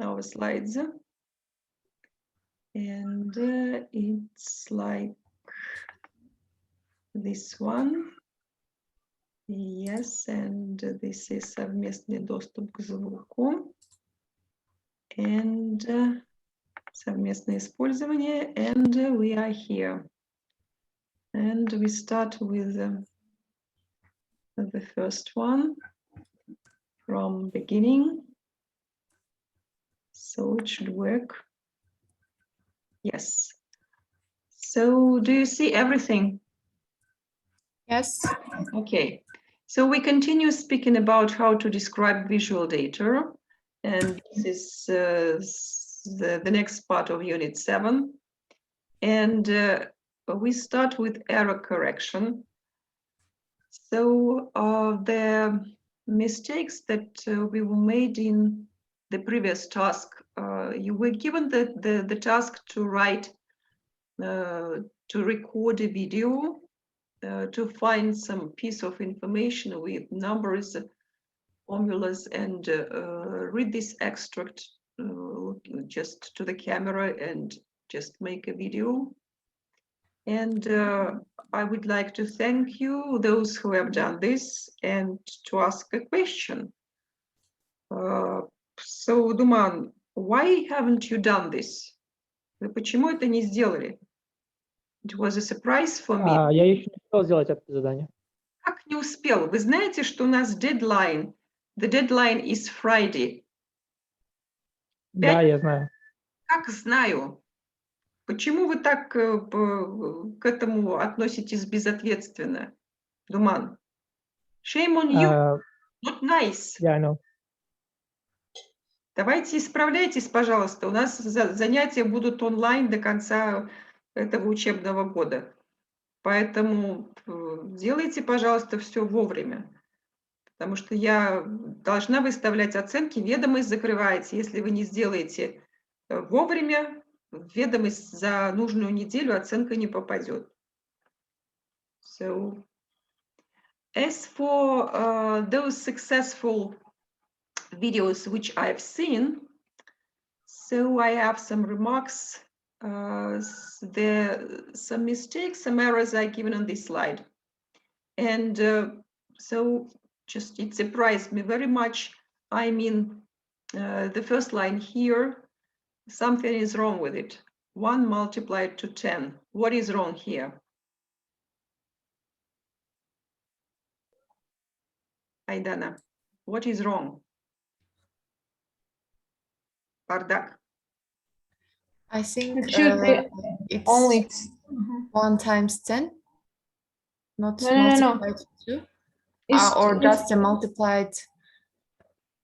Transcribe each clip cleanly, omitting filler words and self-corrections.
our slides. And it's like this one. Yes, and this is совместный доступ к звуку. And совместное использование. And we are here. And we start with the first one from beginning. So it should work. Yes. So do you see everything? Yes. Okay. So we continue speaking about how to describe visual data. And this is the next part of Unit 7. And we start with error correction. So the mistakes that we were made in the previous task, you were given the task to write, to record a video, to find some piece of information with numbers, formulas, and read this extract just to the camera and just make a video. And I would like to thank you, those who have done this, and to ask a question. So, Duman, why haven't you done this? Вы почему это не сделали? It was a surprise for me. Я еще не успел сделать это задание. Как не успел? Вы знаете, что у нас deadline? The deadline is Friday. Да, я знаю. Как знаю? Почему вы так к этому относитесь безответственно, Думан? Shame on you. Not nice. Yeah, I know. Давайте исправляйтесь, пожалуйста. У нас занятия будут онлайн до конца этого учебного года. Поэтому делайте, пожалуйста, все вовремя. Потому что я должна выставлять оценки, ведомость закрываете. Если вы не сделаете вовремя, в ведомость за нужную неделю оценка не попадет. So, as for those successful videos which I've seen, so I have some remarks. Some mistakes, some errors are given on this slide. And so just it surprised me very much. I mean, the first line here, something is wrong with it. 1 multiplied to 10. What is wrong here? Aidana, what is wrong? Bardак. I think It should be it's only 1 times 10, not No. multiplied to 2, It's- or it's- just multiplied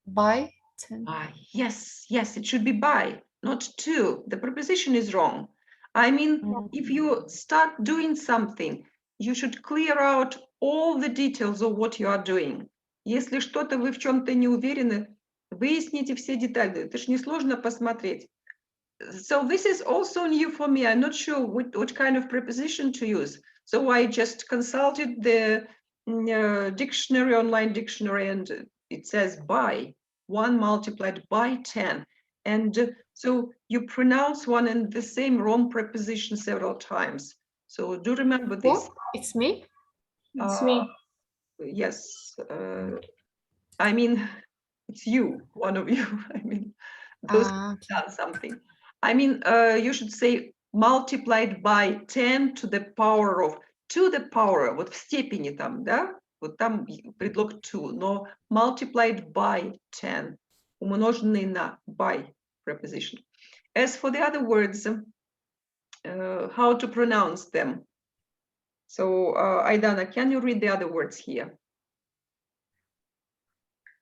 by 10. Yes, it should be by, not to. The preposition is wrong. I mean, if you start doing something, you should clear out all the details of what you are doing. Если что-то вы в чем-то не уверены, выясните все детали. Это ж несложно посмотреть. So this is also new for me. I'm not sure what kind of preposition to use. So I just consulted the dictionary, online dictionary, and it says by. 1 multiplied by 10. And so you pronounce one and the same wrong preposition several times. So do remember this. Oh, it's me? It's me. Yes. I mean, it's you, one of you. I mean, those Okay. done something. I mean, you should say multiplied by 10 to the power of, вот в степени там, да? Вот там предлог to, но multiplied by 10, умноженный на by preposition. As for the other words, how to pronounce them? So, Aidana, can you read the other words here?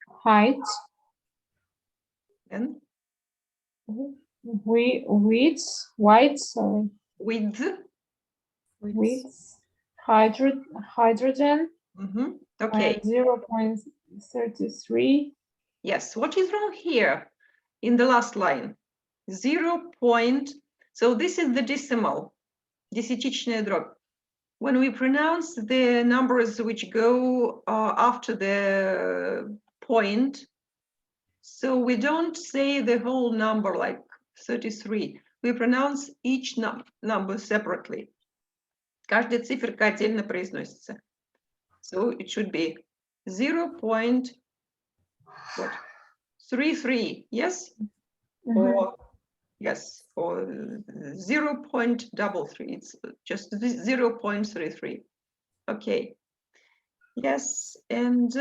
Height. And Width. White. Sorry. with. Width. Hydrogen. Okay. 0.33. Yes, what is wrong here in the last line? 0. So this is the decimal, десятичная дробь. When we pronounce the numbers which go after the point, So we don't say the whole number like 33. We pronounce each number separately. Каждая циферка отдельно произносится. So it should be 0.33, yes? Or yes, or 0.33. It's just 0.33. Okay. Yes, and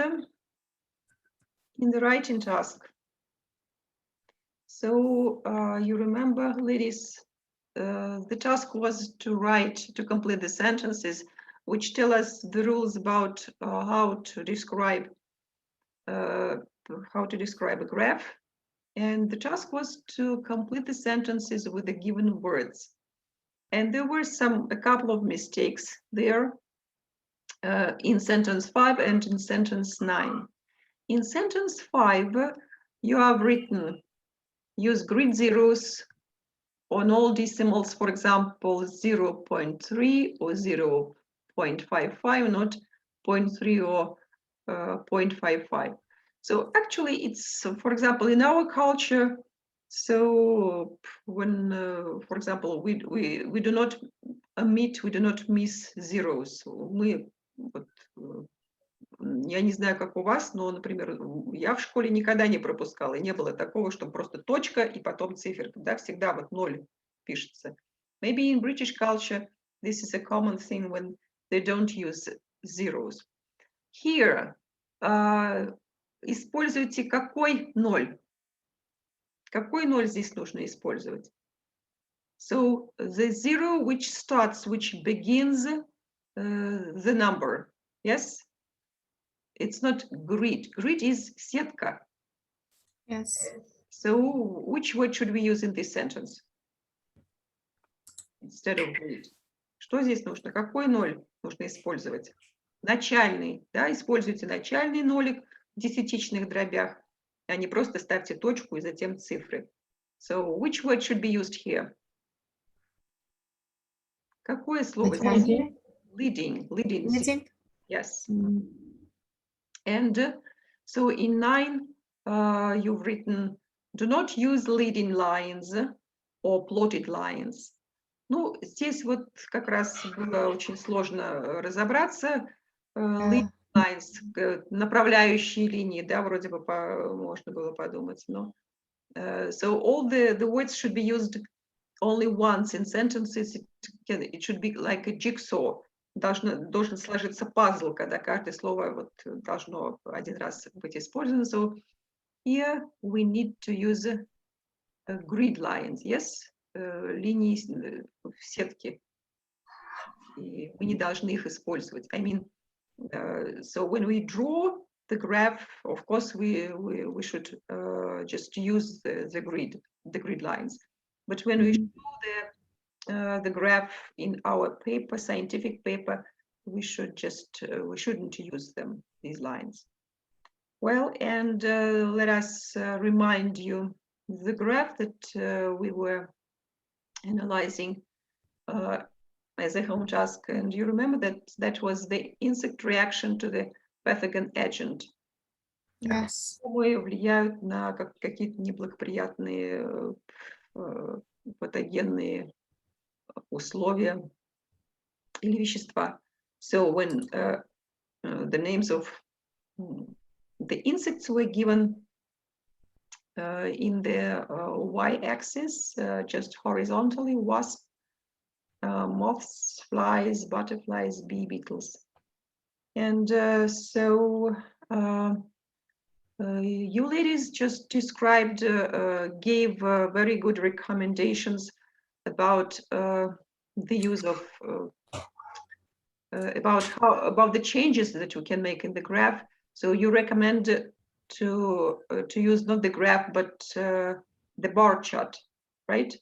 in the writing task. So you remember, ladies, the task was to complete the sentences which tell us the rules about how to describe a graph. And the task was to complete the sentences with the given words. And there were a couple of mistakes there in sentence 5 and in sentence 9. In sentence 5, you have written, use grid zeros on all decimals, for example, 0.3 or 0.55, not 0.3 or 0.55. So actually it's, for example, in our culture, so when, for example, we do not omit, we do not miss zeros. Мы, вот, я не знаю, как у вас, но, например, я в школе никогда не пропускала, и не было такого, что просто точка и потом циферка, да, всегда вот 0 пишется. Maybe in British culture this is a common thing when they don't use zeros. Here, используйте какой 0? Какой 0 здесь нужно использовать? So the zero which begins the number, yes? It's not grid. Grid is сетка. Yes. So which word should we use in this sentence instead of grid? Что здесь нужно? Какой 0 нужно использовать? Начальный, да, используйте начальный нолик в десятичных дробях, а не просто ставьте точку и затем цифры. So which word should be used here? Какое слово здесь? Leading. Leading. Yes. And so in 9, you've written, do not use leading lines or plotted lines. Ну, здесь вот как раз было очень сложно разобраться. Leading lines, направляющие линии, да, вроде бы можно было подумать, но so all the words should be used only once in sentences. It should be like a jigsaw. Должен сложиться пазл, когда каждое слово вот должно один раз быть использовано. So here we need to use grid lines, yes? Линии в сетке. И мы не должны их использовать. I mean, so when we draw the graph, of course, we should just use the grid lines. But when we show the graph in our paper, scientific paper, we shouldn't use them, these lines. Well, and let us remind you the graph that we were analyzing as a home task, and you remember that was the insect reaction to the pathogen agent. Yes. Влияют на какие-то неблагоприятные патогенные условия или вещества. So when the names of the insects were given in the y-axis, just horizontally, wasp, moths, flies, butterflies, bee beetles. And so you ladies just described, gave very good recommendations about the use of, about the changes that you can make in the graph. So you recommend to use not the graph, but the bar chart, right?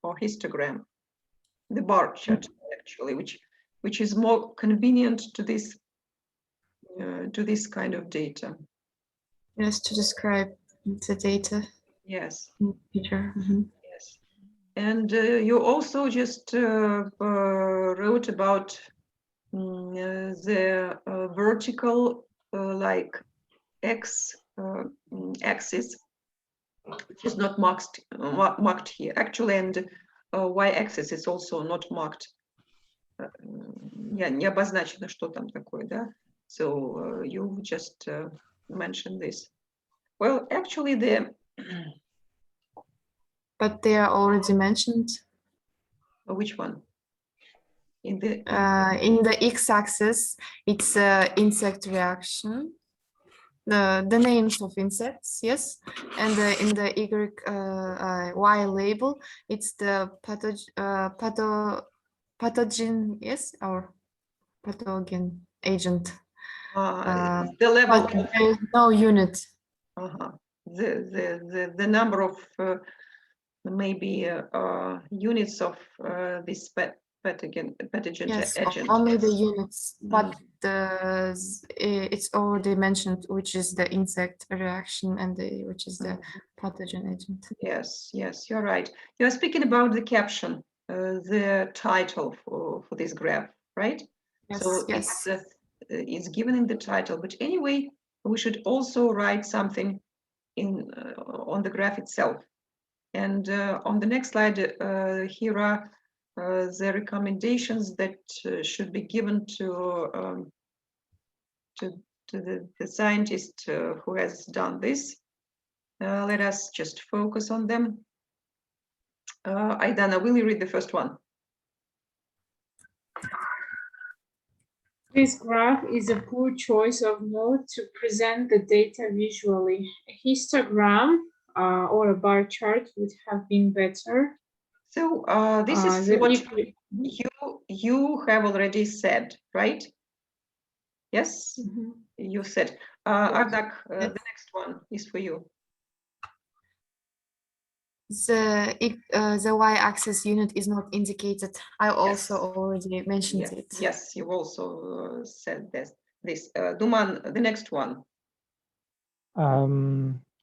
Or histogram. The bar chart, actually, which is more convenient to this kind of data. Yes, to describe the data. Yes. Picture. Yes. And you also just wrote about the vertical, like x axis which is not marked here actually, and y-axis is also not marked. Не обозначено, что там такое, да? So you just mentioned this. Well, actually, But they are already mentioned. Which one? In the x-axis, it's insect reaction. The names of insects, yes, and in the y label, it's the pathogen, yes, or pathogen agent. the level. There is no unit. The number of maybe units of this pathogen Yes, agent. only the units, but it's already mentioned which is the insect reaction and which is the pathogen agent. Yes, you're right. You're speaking about the caption, the title for this graph, right? Yes, so yes. it's given in the title, but anyway, we should also write something on the graph itself. And on the next slide, here are the recommendations that should be given to the scientist who has done this. Let us just focus on them. Aidana, will you read the first one? This graph is a poor choice of mode to present the data visually. A histogram or a bar chart would have been better. So this is what you have already said, right? Yes, you said. Ardak, the next one is for you. The y-axis unit is not indicated. I also already mentioned it. Yes, you also said this. Duman, the next one.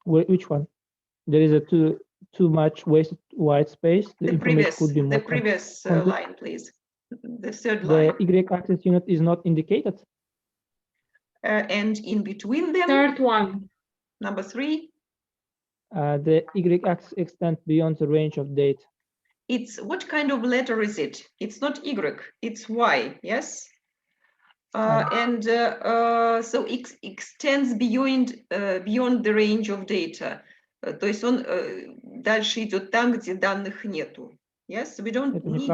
Which one? There is a too much wasted white space. The information could be more. The previous line, please. The third line. The y-axis unit is not indicated. And in between them. Third one. Number 3. The y-axis extends beyond the range of data. It's what kind of letter is it? It's not Y, it's Y, yes? And so it extends beyond the range of data. То есть он дальше идет там, где данных нету. Yes, we don't need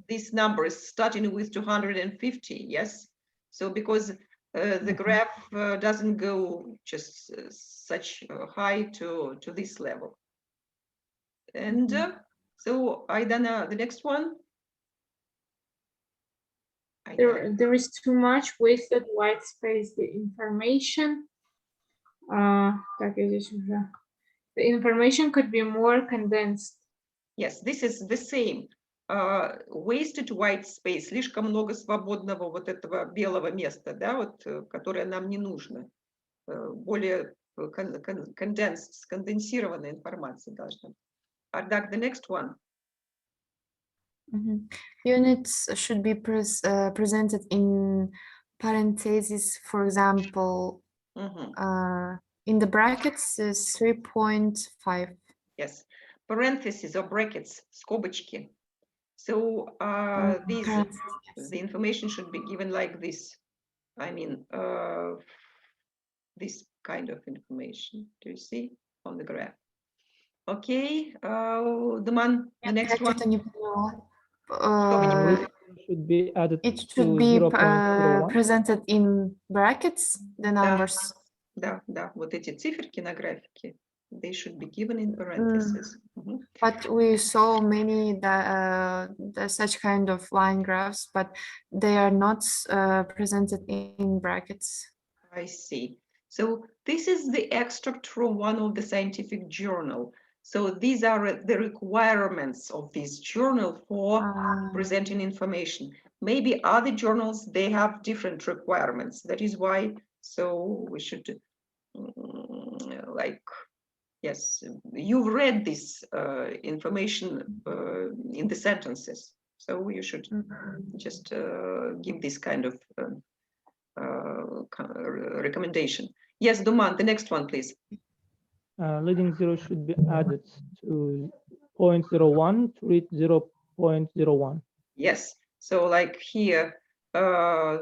these numbers starting with 250, yes? So because the graph doesn't go just such high to this level. And so Aidana, the next one. There is too much wasted white space. The information could be more condensed. Yes, this is the same. Wasted white space, слишком много свободного вот этого белого места, да, вот, которое нам не нужно. Более сконденсированная информация должна быть. Ardak, the next one. Units should be presented in parentheses, for example, in the brackets is 3.5. Yes, parentheses or brackets, скобочки. So the information should be given like this. I mean, this kind of information. Do you see on the graph? Okay, the next one. Should be added. It should be presented in brackets, the numbers. Да, вот эти циферки на графике, they should be given in parentheses. But we saw many such kind of line graphs, but they are not presented in brackets. I see. So this is the extract from one of the scientific journal. So these are the requirements of this journal for presenting information. Maybe other journals, they have different requirements. That is why, so we should, yes, you've read this information in the sentences. So you should just give this kind of recommendation. Yes, Duman, the next one, please. leading zero should be added to 0.01 to reach 0.01. Yes, so like here,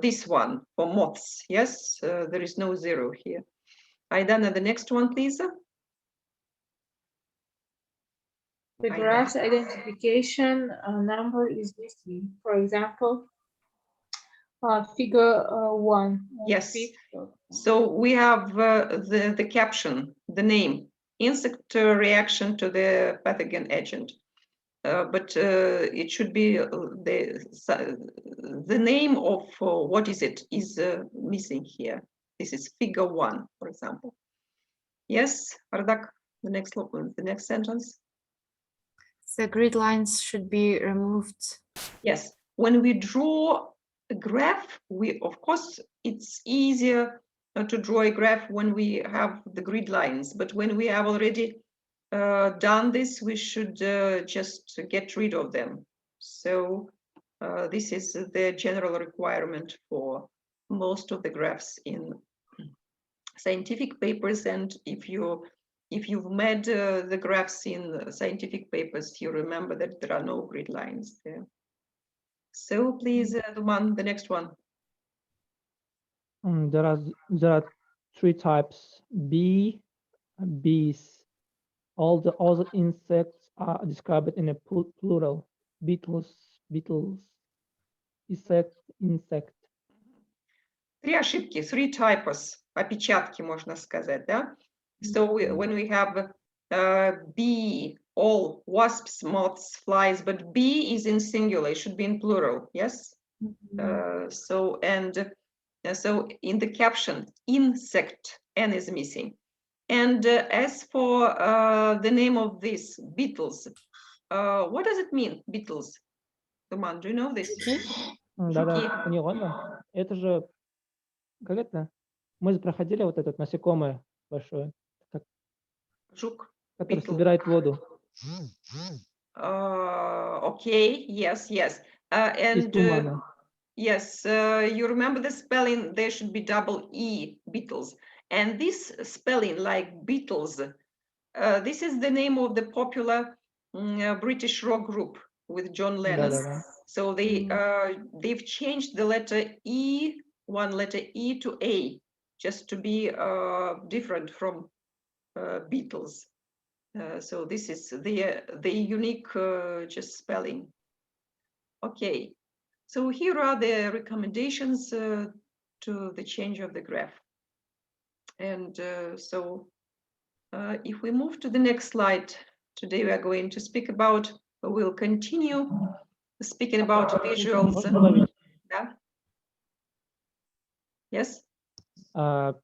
this one for moths, yes, there is no zero here. Aidana, the next one, please. The graph's identification number is missing. For example, figure 1. Yes. So we have the caption, the name, insect reaction to the pathogen agent. But it should be the name of what is it is missing here. This is figure 1, for example. Yes, Ardak, the next sentence. The grid lines should be removed. Yes, when we draw a graph, of course it's easier to draw a graph when we have the grid lines, but when we have already done this, we should just get rid of them. So this is the general requirement for most of the graphs in scientific papers, and if you've made the graphs in scientific papers, you remember that there are no grid lines there. So please, Duman, the next one. There are 3 types: bees. All the insects are described in a plural: beetles, insect. 3 ошибки, 3 typos, опечатки, можно сказать, да? So when we have bee, all wasps, moths, flies, but bee is in singular, it should be in plural, yes? So in the caption, insect, N is missing. And as for the name of this, beetles, what does it mean, beetles? Duman, do you know this? Да, поняла, да. Это же, как это? Мы же проходили вот этот насекомое большое, Жук. который Beetle. собирает воду. Okay, yes. And yes, you remember the spelling, there should be double E, beetles. And this spelling, like Beatles, this is the name of the popular British rock group with John Lennon. Да. So they've changed the letter E, one letter E to A, just to be different from Beatles. So this is the unique just spelling. Okay, so here are the recommendations to the change of the graph. And so if we move to the next slide, today we are going to speak about, we'll continue speaking about visuals. Yeah? Yes?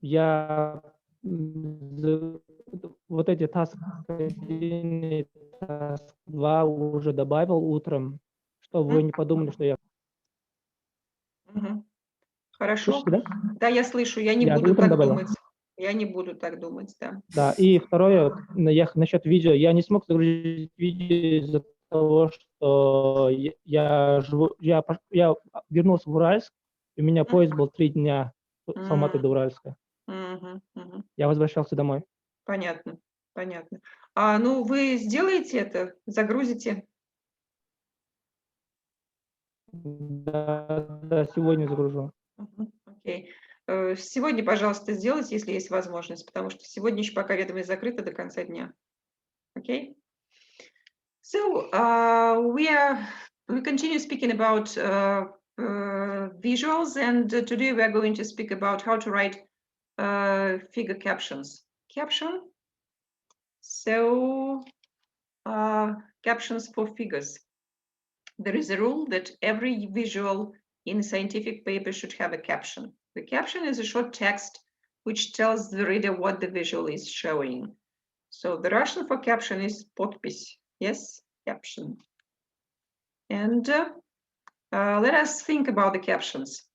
Я вот эти task 1 и task 2 уже добавил утром, чтобы вы не подумали, что я... Хорошо. Слышите, да? Да, я слышу, я не буду так думать. Я не буду так думать, да. Да, и второе, насчет видео. Я не смог загрузить видео из-за того, что я вернулся в Уральск, и у меня поезд был 3 дня с Алматы до Уральска. Я возвращался домой. Понятно. Ну, вы сделаете это, загрузите? Да, сегодня загружу. Окей. Сегодня, пожалуйста, сделайте, если есть возможность, потому что сегодня еще пока ведомость закрыта до конца дня. Okay? So we continue speaking about visuals, and today we are going to speak about how to write figure captions. Caption. So captions for figures. There is a rule that every visual in a scientific paper should have a caption. The caption is a short text which tells the reader what the visual is showing. So the Russian for caption is podpis. Yes, caption. And let us think about the captions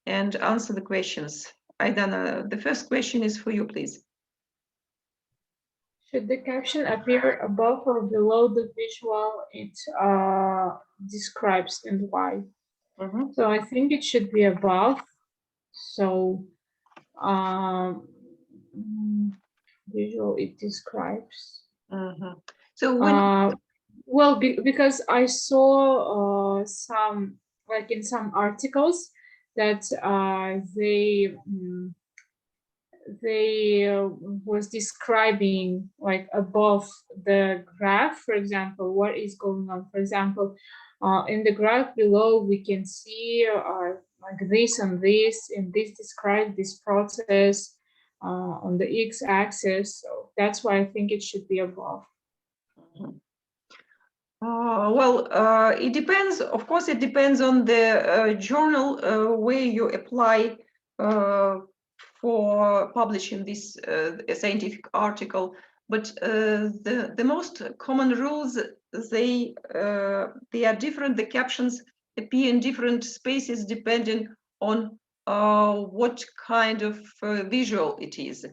and answer the questions. Aidana, the first question is for you, please. Should the caption appear above or below the visual it describes, and why? So I think it should be above. So visual it describes. So when Well, because I saw some, like in some articles, that they was describing like above the graph, for example, what is going on. For example, in the graph below, we can see like this and this, and this describes this process on the x-axis. So that's why I think it should be above. Well, it depends. Of course, it depends on the journal where you apply for publishing this scientific article. But the most common rules, they are different. The captions appear in different spaces depending on what kind of visual it is.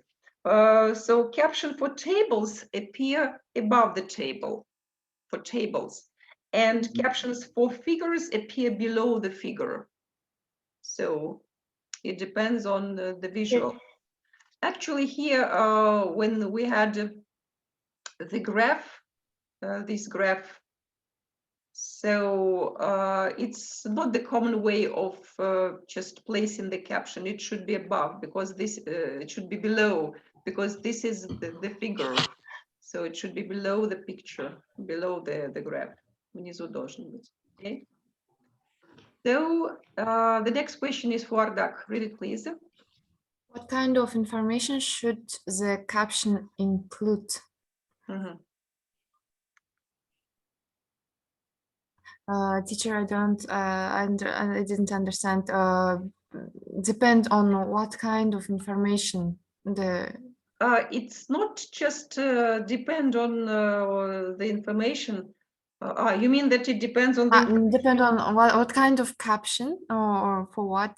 So caption for tables appear above the table. For tables, and captions for figures appear below the figure. So it depends on the visual. Actually, here when we had the graph, this graph, so it's not the common way of just placing the caption. It should be above, because this it should be below, because this is the figure. So it should be below the picture, below the graph. Внизу должен быть. Okay. So the next question is for Ardak. Read it, please. What kind of information should the caption include? Teacher, I didn't understand. Depend on what kind of information it's not just depend on the information. You mean that it depends on the depend on what kind of caption or for what?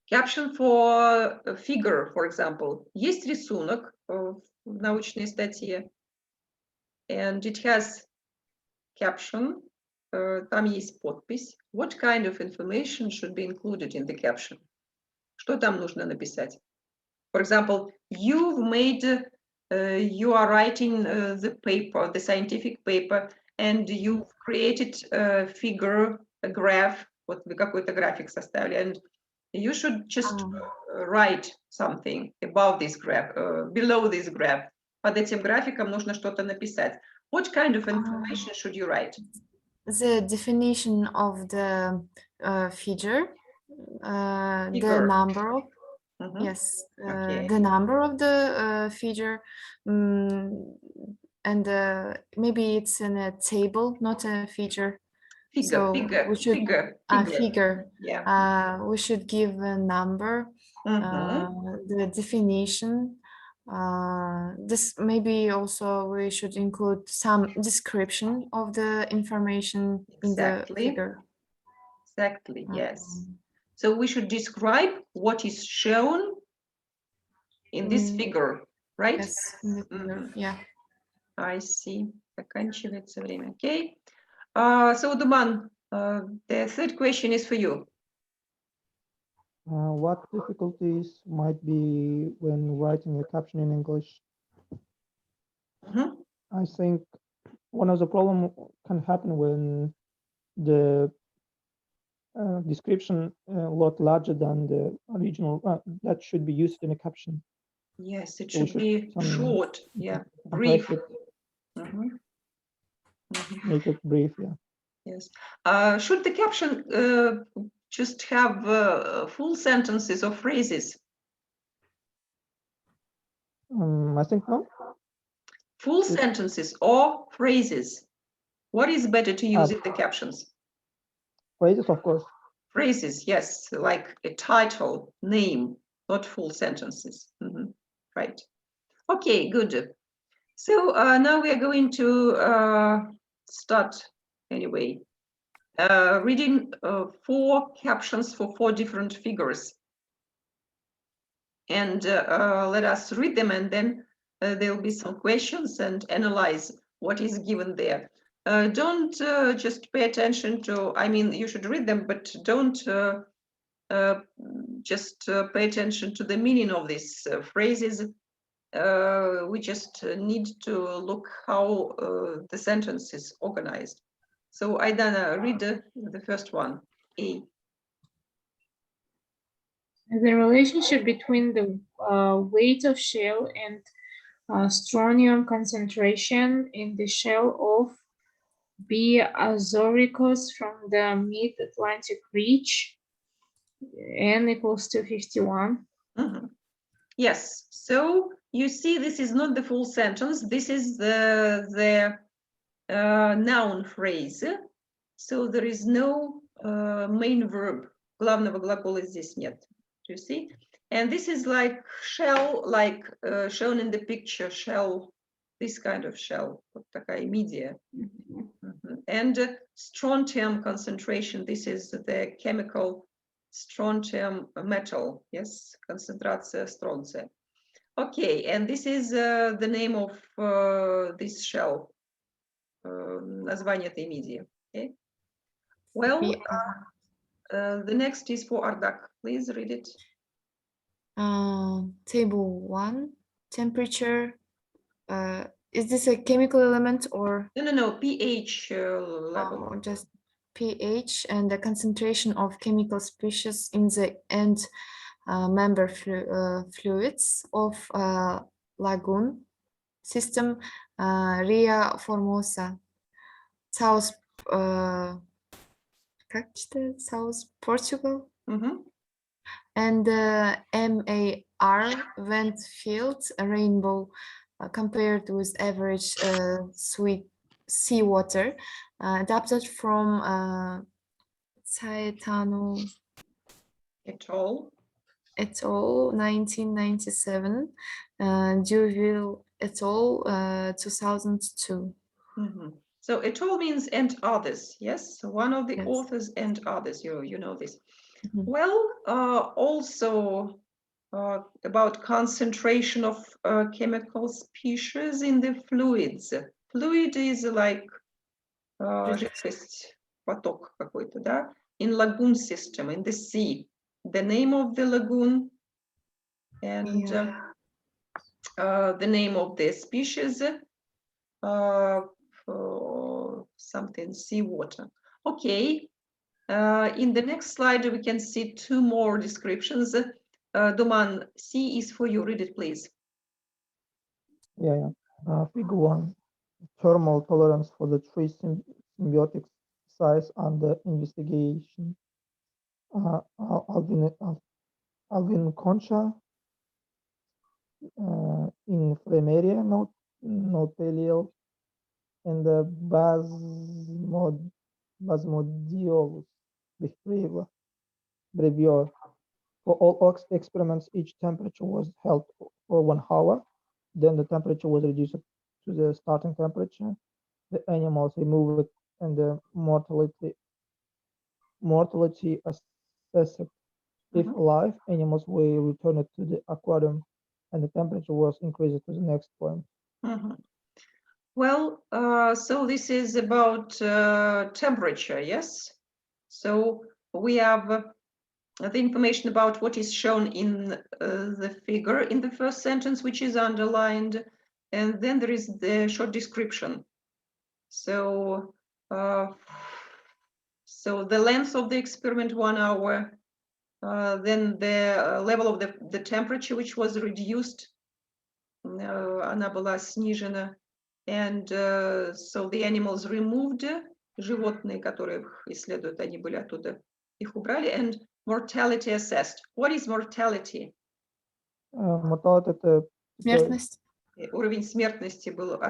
Caption for a figure, for example. Есть рисунок в научной статье, and it has caption. Там есть подпись. What kind of information should be included in the caption? Что там нужно написать? For example, you've made, you are writing the paper, the scientific paper, and you've created a figure, a graph, вот вы какой-то график составили, and you should just write something about this graph, below this graph. Под этим графиком нужно что-то написать. What kind of information should you write? The definition of the figure, the number of, yes, the number of the figure, and maybe it's in a table, not a figure. Figure. Yeah. We should give a number, the definition. This maybe also we should include some description of the information in the figure. Exactly, yes. So we should describe what is shown in this figure, right? Yes, in the figure. Yeah. I see. Заканчивается время. Okay. So Duman, the third question is for you. What difficulties might be when writing a caption in English? I think one of the problems can happen when the description a lot larger than the original that should be used in a caption. Yes, it should be short, yeah, brief. Make it brief, yeah. Yes. Should the caption just have full sentences or phrases? I think no. Full sentences or phrases? What is better to use in the captions? Phrases, of course. Phrases, yes, like a title, name, not full sentences. Right. Okay, good. So now we are going to start anyway. Reading 4 captions for 4 different figures. And let us read them, and then there will be some questions and analyze what is given there. Don't just pay attention to, I mean, you should read them, but don't just pay attention to the meaning of these phrases. we just need to look how the sentence is organized. So Aidana, read the first one, A. The relationship between the weight of shell and strontium concentration in the shell of B. Azoricus from the mid-Atlantic ridge, N equals to 51. Yes, so you see this is not the full sentence. This is the noun phrase. So there is no main verb. Главного глагола здесь нет. Do you see? And this is like shell, like shown in the picture, shell, this kind of shell, вот такая мидия. And strontium concentration, this is the chemical strontium metal, yes, концентрация стронция. Okay, and this is the name of this shell, название этой мидии. Okay. Well, the next is for Ardak. Please read it. Table 1, temperature. Is this a chemical element or? No, pH level. Just pH and the concentration of chemical species in the end member fluids of lagoon system, Ria Formosa, South, South Portugal. And MAR vent field rainbow compared with average sweet seawater adapted from Caetano et al. 1997, Duville et al. 2002. So et al. Means and others, yes? One of the Yes. authors and others, you know this. Well, also about concentration of chemical species in the fluids. Fluid is like жидкость, поток какой-то, да? In lagoon system, in the sea. The name of the lagoon and the name of the species, something seawater. Okay. In the next slide, we can see two more descriptions. Duman, C is for you. Read it, please. Yeah. Figure 1, thermal tolerance for the three symbiotic sites under investigation. Alvin Concha, Inflammatoria, notarial, and the Basmodiolus behavior. For all experiments, each temperature was held for 1 hour. Then the temperature was reduced to the starting temperature. The animals removed and the mortality assessed. If alive, animals were returned to the aquarium and the temperature was increased to the next point. Well, so this is about temperature, yes? So we have the information about what is shown in the figure in the first sentence, which is underlined, and then there is the short description. So, so the length of the experiment, 1 hour, then the level of the temperature, which was reduced, она была снижена, and so the animals removed, животные, которые исследуют, они были оттуда, их убрали, and mortality assessed. What is mortality? Mortality это смертность. Уровень смертности был.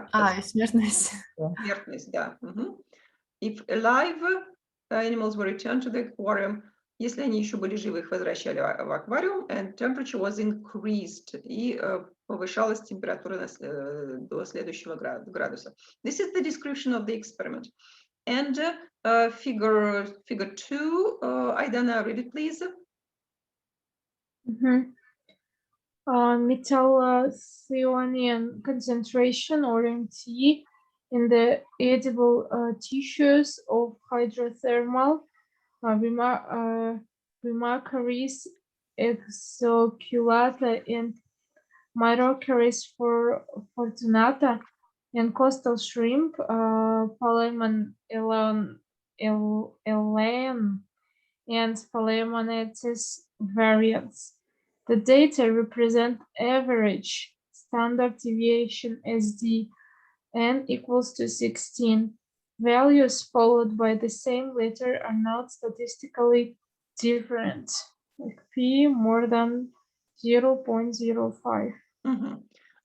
Смертность. Смертность, да. If alive, animals were returned to the aquarium. Если они еще были живы, их возвращали в аквариум, and temperature was increased, и повышалась температура до следующего градуса. This is the description of the experiment. And figure 2, Aidana, read it, please. Methylthionein concentration, or MT, in the edible tissues of hydrothermal remarcaries exoculata and Myrocaris for fortunata, and coastal shrimp, Palemon elon, and Palemonetes variants. The data represent average standard deviation SD, n equals to 16. Values followed by the same letter are not statistically different, like p more than 0.05.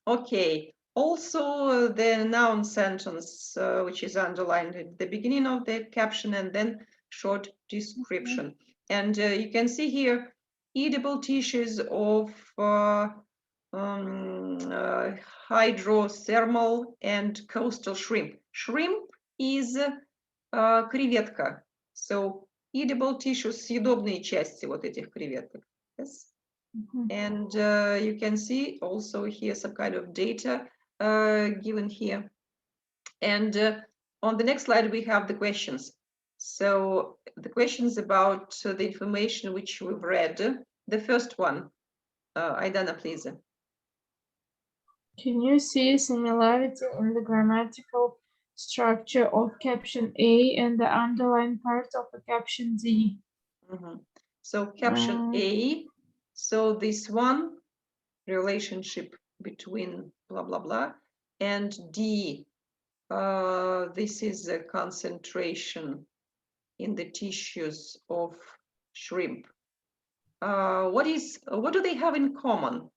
Okay. Also, the noun sentence, which is underlined at the beginning of the caption, and then short description. And you can see here edible tissues of hydrothermal and coastal shrimp. Shrimp is креветка. So edible tissues, съедобные части вот этих креветок. Yes. And you can see also here some kind of data given here. And on the next slide, we have the questions. So the questions about the information which we've read. The first one, Aidana, please. Can you see similarity in the grammatical structure of caption A and the underlying part of the caption D? So caption A, so this one, relationship between blah, blah, blah, and D, this is a concentration in the tissues of shrimp. What do they have in common?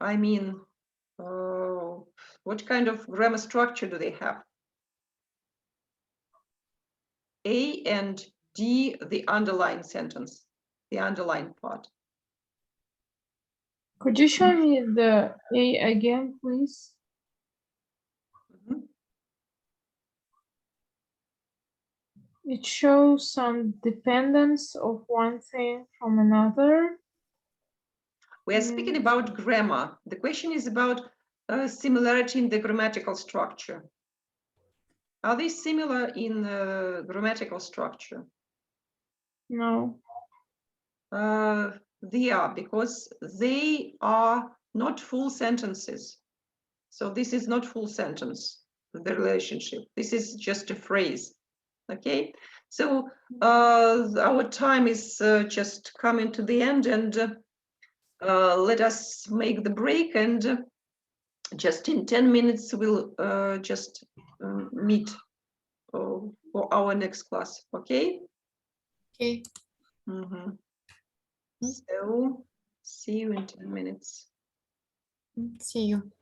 I mean, what kind of grammar structure do they have? A and D, the underlying sentence, the underlying part. Could you show me the A again, please? It shows some dependence of one thing from another. We are speaking about grammar. The question is about similarity in the grammatical structure. Are they similar in grammatical structure? No. They are, because they are not full sentences. So this is not full sentence, the relationship. This is just a phrase. Okay, so our time is just coming to the end, and let us make the break, and just in 10 minutes we'll just meet for our next class. Okay. Okay. So see you in 10 minutes. See you.